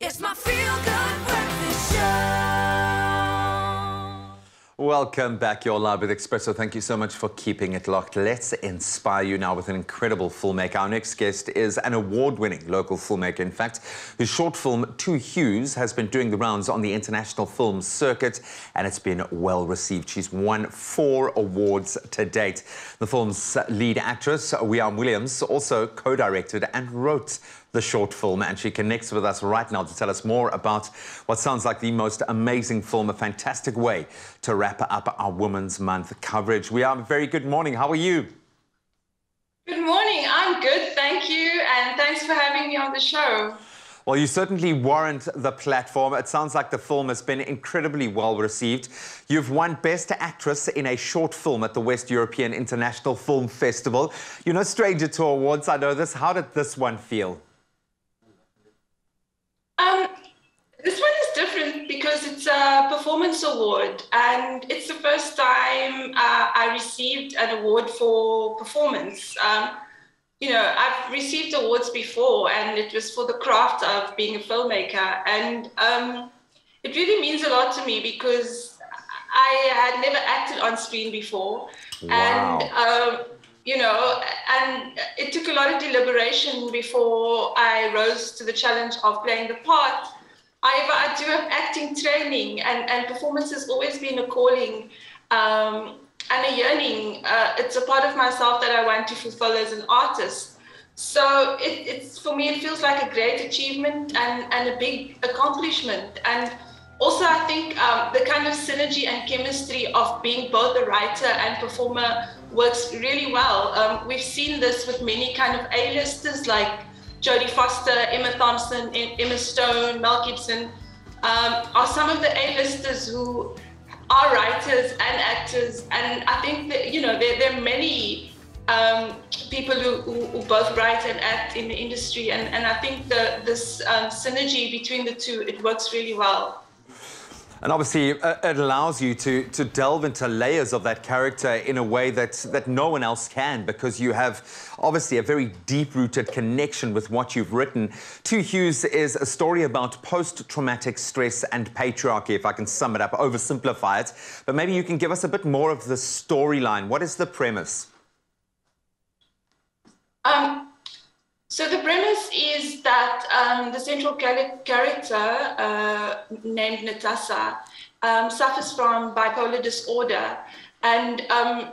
It's my feel-good breakfast show. Welcome back. You're live with Expresso. Thank you so much for keeping it locked. Let's inspire you now with an incredible filmmaker. Our next guest is an award-winning local filmmaker, in fact, whose short film, Hues, has been doing the rounds on the international film circuit, and it's been well received. She's won 4 awards to date. The film's lead actress, Williams, also co-directed and wrote the short film, and she connects with us right now to tell us more about what sounds like the most amazing film, a fantastic way to wrap up our Women's Month coverage. Very good morning. How are you? Good morning. I'm good, thank you, and thanks for having me on the show. Well, you certainly warrant the platform. It sounds like the film has been incredibly well received. You've won Best Actress in a Short Film at the West European International Film Festival. You're no stranger to awards, I know this. How did this one feel? This one is different because it's a performance award, and it's the first time I received an award for performance. You know, I've received awards before, and it was for the craft of being a filmmaker, and it really means a lot to me because I had never acted on screen before. Wow. And you know, and it took a lot of deliberation before I rose to the challenge of playing the part. However, I do have acting training, and performance has always been a calling and a yearning. It's a part of myself that I want to fulfill as an artist. So it's for me, it feels like a great achievement and a big accomplishment. And also, I think the kind of synergy and chemistry of being both a writer and performer works really well. We've seen this with many kind of A-listers like Jodie Foster, Emma Thompson, Emma Stone, Mel Gibson, are some of the A-listers who are writers and actors. And I think that, you know, there are many people who both write and act in the industry. And I think this synergy between the two, it works really well. And obviously, it allows you to delve into layers of that character in a way that no one else can, because you have obviously a very deep-rooted connection with what you've written. Hues is a story about post-traumatic stress and patriarchy, if I can sum it up, oversimplify it. But maybe you can give us a bit more of the storyline. What is the premise? So the premise is that the central character named Natasha suffers from bipolar disorder, and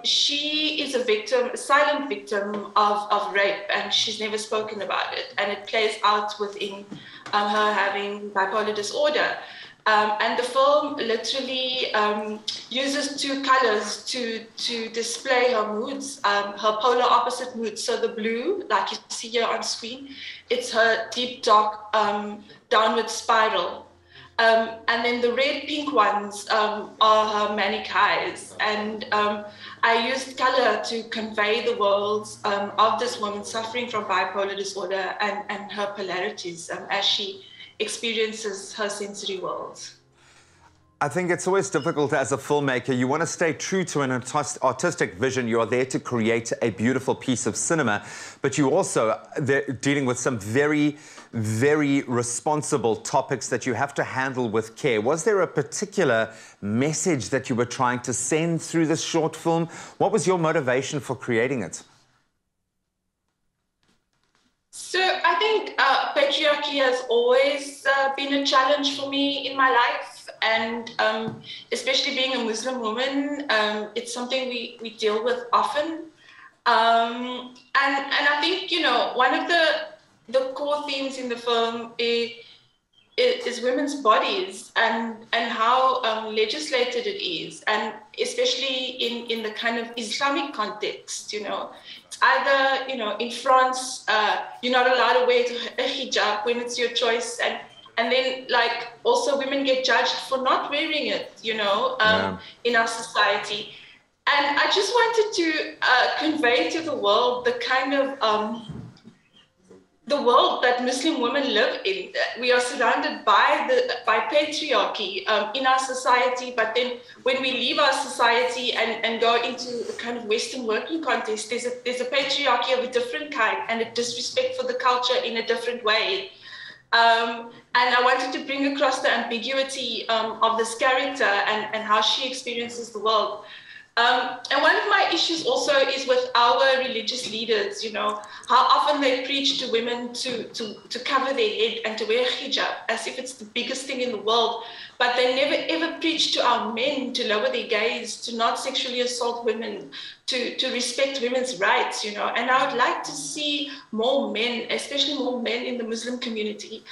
she is a silent victim of rape, and she's never spoken about it, and it plays out within her having bipolar disorder. And the film literally uses 2 colors to display her moods, her polar opposite moods. So the blue, like you see here on screen, it's her deep, dark, downward spiral. And then the red, pink ones are her manic highs. And I used color to convey the worlds of this woman suffering from bipolar disorder and her polarities as she experiences her sensory world. I think it's always difficult as a filmmaker. You want to stay true to an artistic vision. You're there to create a beautiful piece of cinema, but you also dealing with some very, very responsible topics that you have to handle with care. Was there a particular message that you were trying to send through this short film? What was your motivation for creating it? So I think patriarchy has always been a challenge for me in my life, and especially being a Muslim woman, it's something we deal with often. And I think, you know, one of the core themes in the film is women's bodies and how legislated it is, and especially in the kind of Islamic context, you know. It's either, you know, in France, you're not allowed to wear a hijab when it's your choice, and then, like, also women get judged for not wearing it, you know, in our society. And I just wanted to convey to the world the kind of the world that Muslim women live in. We are surrounded by patriarchy in our society, but then when we leave our society and go into the kind of Western working context, there's a patriarchy of a different kind and a disrespect for the culture in a different way. And I wanted to bring across the ambiguity of this character and how she experiences the world. And one of my issues also is with our religious leaders, you know, how often they preach to women to cover their head and to wear hijab as if it's the biggest thing in the world. But they never ever preach to our men to lower their gaze, to not sexually assault women, to respect women's rights, you know. And I would like to see more men, especially more men in the Muslim community,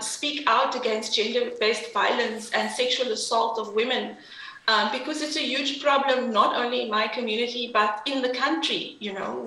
speak out against gender-based violence and sexual assault of women. Because it's a huge problem, not only in my community, but in the country. You know,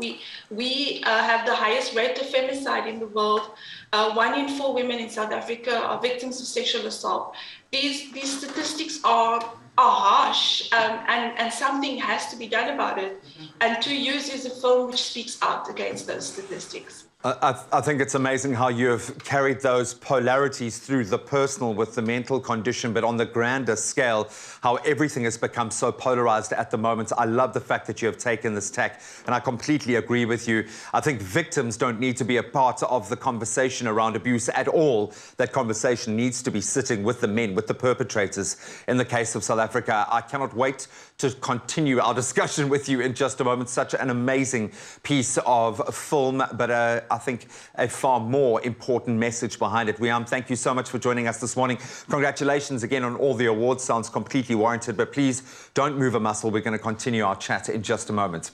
we have the highest rate of femicide in the world. 1 in 4 women in South Africa are victims of sexual assault. These statistics are harsh, and something has to be done about it. And To Use is a film which speaks out against those statistics. I think it's amazing how you have carried those polarities through the personal with the mental condition, but on the grander scale, how everything has become so polarized at the moment. I love the fact that you have taken this tack, and I completely agree with you. I think victims don't need to be a part of the conversation around abuse at all. That conversation needs to be sitting with the men, with the perpetrators. In the case of South Africa, I cannot wait to continue our discussion with you in just a moment. Such an amazing piece of film, but I think a far more important message behind it. Wiam, thank you so much for joining us this morning. Congratulations again on all the awards. Sounds completely warranted, but please don't move a muscle. We're going to continue our chat in just a moment.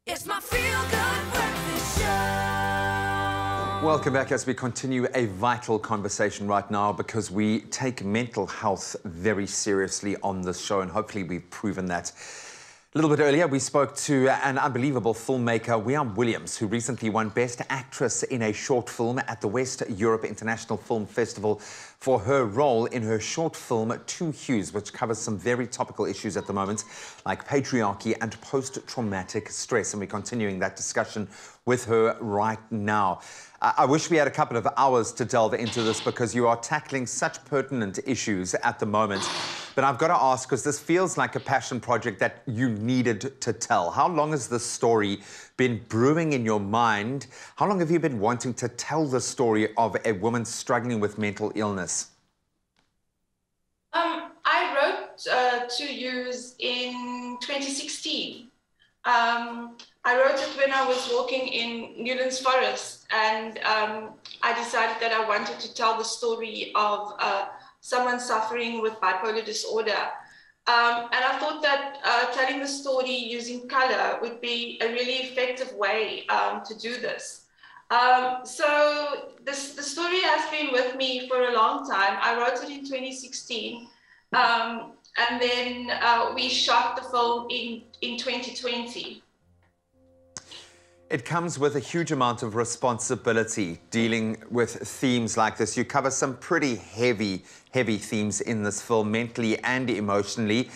It's my feel-good breakfast show. Welcome back as we continue a vital conversation right now, because we take mental health very seriously on this show, and hopefully we've proven that. A little bit earlier, we spoke to an unbelievable filmmaker, Wiam Williams, who recently won Best Actress in a short film at the West Europe International Film Festival for her role in her short film, Two Hues, which covers some very topical issues at the moment, like patriarchy and post-traumatic stress. And we're continuing that discussion with her right now. I wish we had a couple of hours to delve into this, because you are tackling such pertinent issues at the moment. But I've got to ask, because this feels like a passion project that you needed to tell. How long has this story been brewing in your mind? How long have you been wanting to tell the story of a woman struggling with mental illness? I wrote Two Hues in 2016. I wrote it when I was walking in Newlands Forest, and I decided that I wanted to tell the story of someone suffering with bipolar disorder. And I thought that telling the story using color would be a really effective way to do this. So the story has been with me for a long time. I wrote it in 2016, and then we shot the film in 2020. It comes with a huge amount of responsibility dealing with themes like this. You cover some pretty heavy themes in this film, mentally and emotionally.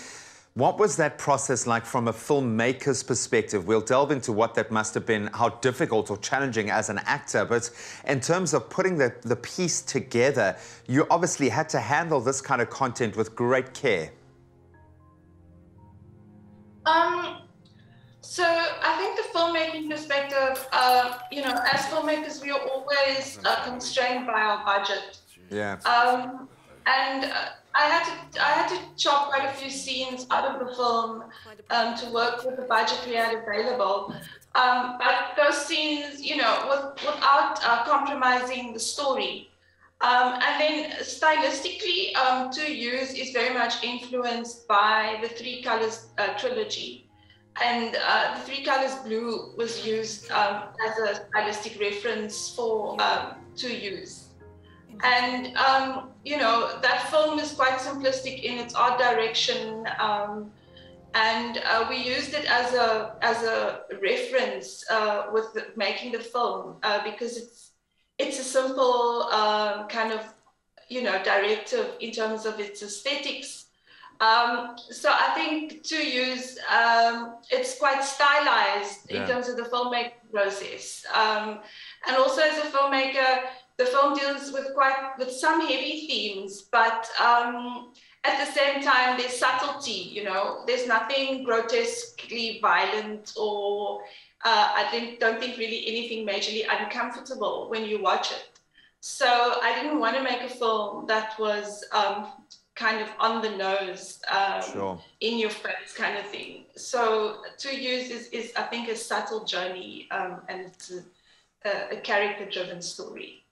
What was that process like from a filmmaker's perspective? We'll delve into what that must have been, how difficult or challenging as an actor. But in terms of putting the piece together, you obviously had to handle this kind of content with great care. So I think the filmmaking perspective, you know, as filmmakers, we are always constrained by our budget. Yeah. And I had to chop quite a few scenes out of the film to work with the budget we had available. But those scenes, you know, without compromising the story. And then stylistically, Two Hues is very much influenced by the Three Colors trilogy. And the Three Colors blue was used as a stylistic reference for Two Hues. And, you know, that film is quite simplistic in its art direction. And we used it as a reference with making the film because it's a simple kind of, you know, directive in terms of its aesthetics. So I think Two Hues, it's quite stylized in terms of the filmmaking process. And also as a filmmaker, the film deals with some heavy themes, but at the same time, there's subtlety, you know, there's nothing grotesquely violent or I don't think really anything majorly uncomfortable when you watch it. So I didn't want to make a film that was kind of on the nose, Sure. in your face kind of thing. So To Use is I think, a subtle journey, and it's a character-driven story.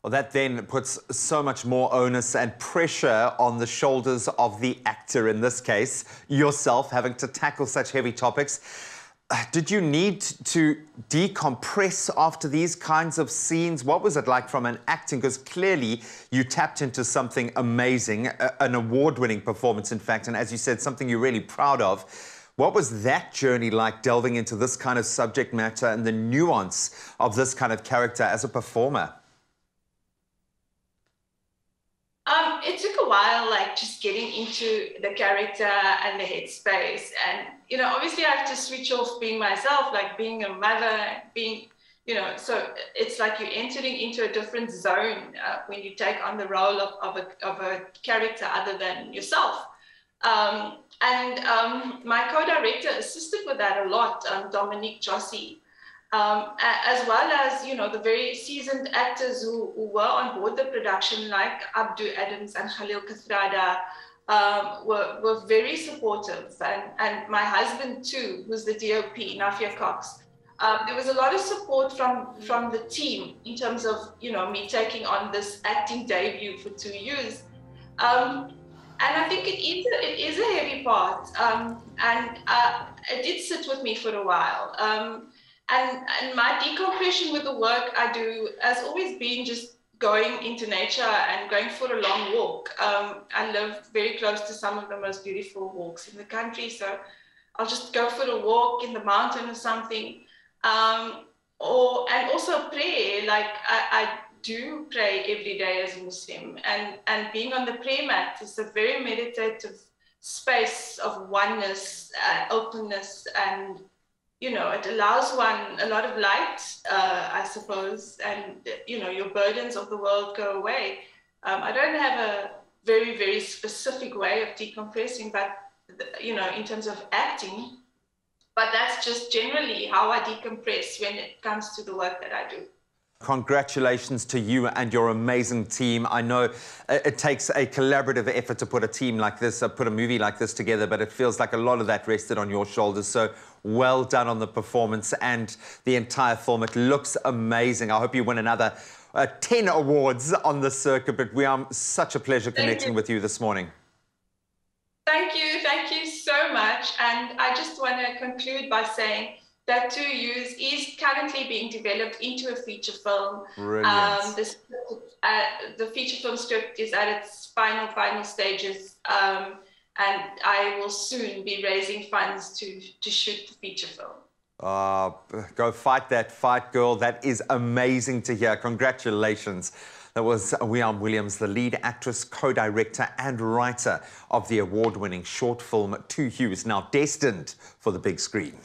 Well, that then puts so much more onus and pressure on the shoulders of the actor, in this case, yourself, having to tackle such heavy topics. Did you need to decompress after these kinds of scenes? What was it like from an acting? Because clearly you tapped into something amazing, an award-winning performance, in fact, and as you said, something you're really proud of. What was that journey like, delving into this kind of subject matter and the nuance of this kind of character as a performer? It took a while, like just getting into the character and the headspace. And, obviously I have to switch off being myself, like being a mother, so it's like you're entering into a different zone when you take on the role of a character other than yourself. My co-director assisted with that a lot, Dominique Jossi. As well as, the very seasoned actors who were on board the production, like Abdu Adams and Khalil Kathrada, were very supportive. And my husband, too, who's the DOP, Nafia Cox. There was a lot of support from the team in terms of, me taking on this acting debut for 2 years. And I think it is a heavy part. It did sit with me for a while. And my decompression with the work I do has always been just going into nature and going for a long walk. I live very close to some of the most beautiful walks in the country, so I'll just go for a walk in the mountain or something. And also prayer, like I do pray every day as a Muslim, and being on the prayer mat is a very meditative space of oneness, openness, and it allows one a lot of light, I suppose, and, your burdens of the world go away. I don't have a very, very specific way of decompressing, but, in terms of acting, but that's just generally how I decompress when it comes to the work that I do. Congratulations to you and your amazing team. I know it takes a collaborative effort to put a team like this, put a movie like this together, but it feels like a lot of that rested on your shoulders. So well done on the performance and the entire film. It looks amazing. I hope you win another 10 awards on the circuit, but we are such a pleasure connecting with you this morning. Thank you so much. And I just want to conclude by saying that To Use is currently being developed into a feature film. Brilliant. The feature film script is at its final stages, and I will soon be raising funds to shoot the feature film. Go fight that fight, girl. That is amazing to hear. Congratulations. That was Hues Williams, the lead actress, co-director and writer of the award-winning short film To Hues, now destined for the big screen.